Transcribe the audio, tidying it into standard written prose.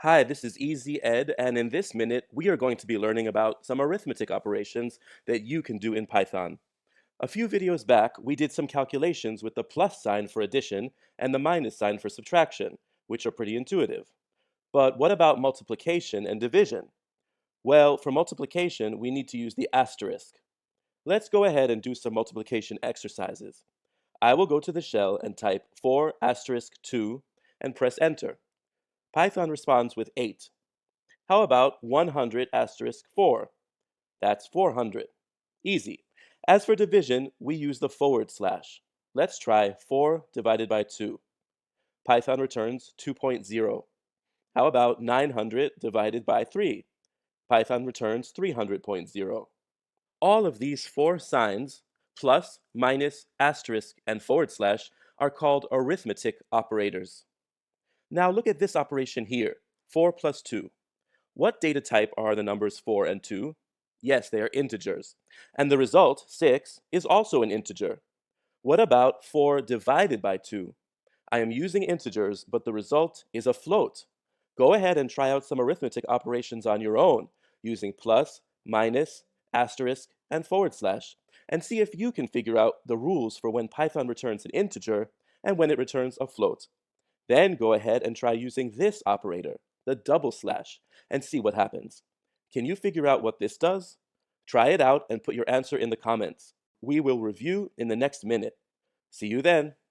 Hi, this is Easy Ed, and in this minute, we are going to be learning about some arithmetic operations that you can do in Python. A few videos back, we did some calculations with the plus sign for addition and the minus sign for subtraction, which are pretty intuitive. But what about multiplication and division? Well, for multiplication, we need to use the asterisk. Let's go ahead and do some multiplication exercises. I will go to the shell and type 4 asterisk 2 and press enter. Python responds with 8. How about 100 asterisk 4? That's 400. Easy. As for division, we use the forward slash. Let's try 4 divided by 2. Python returns 2.0. How about 900 divided by 3? Python returns 300.0. All of these four signs, plus, minus, asterisk, and forward slash, are called arithmetic operators. Now look at this operation here, 4 plus 2. What data type are the numbers 4 and 2? Yes, they are integers. And the result, 6, is also an integer. What about 4 divided by 2? I am using integers, but the result is a float. Go ahead and try out some arithmetic operations on your own, using plus, minus, asterisk, and forward slash, and see if you can figure out the rules for when Python returns an integer and when it returns a float. Then go ahead and try using this operator, the double slash, and see what happens. Can you figure out what this does? Try it out and put your answer in the comments. We will review in the next minute. See you then.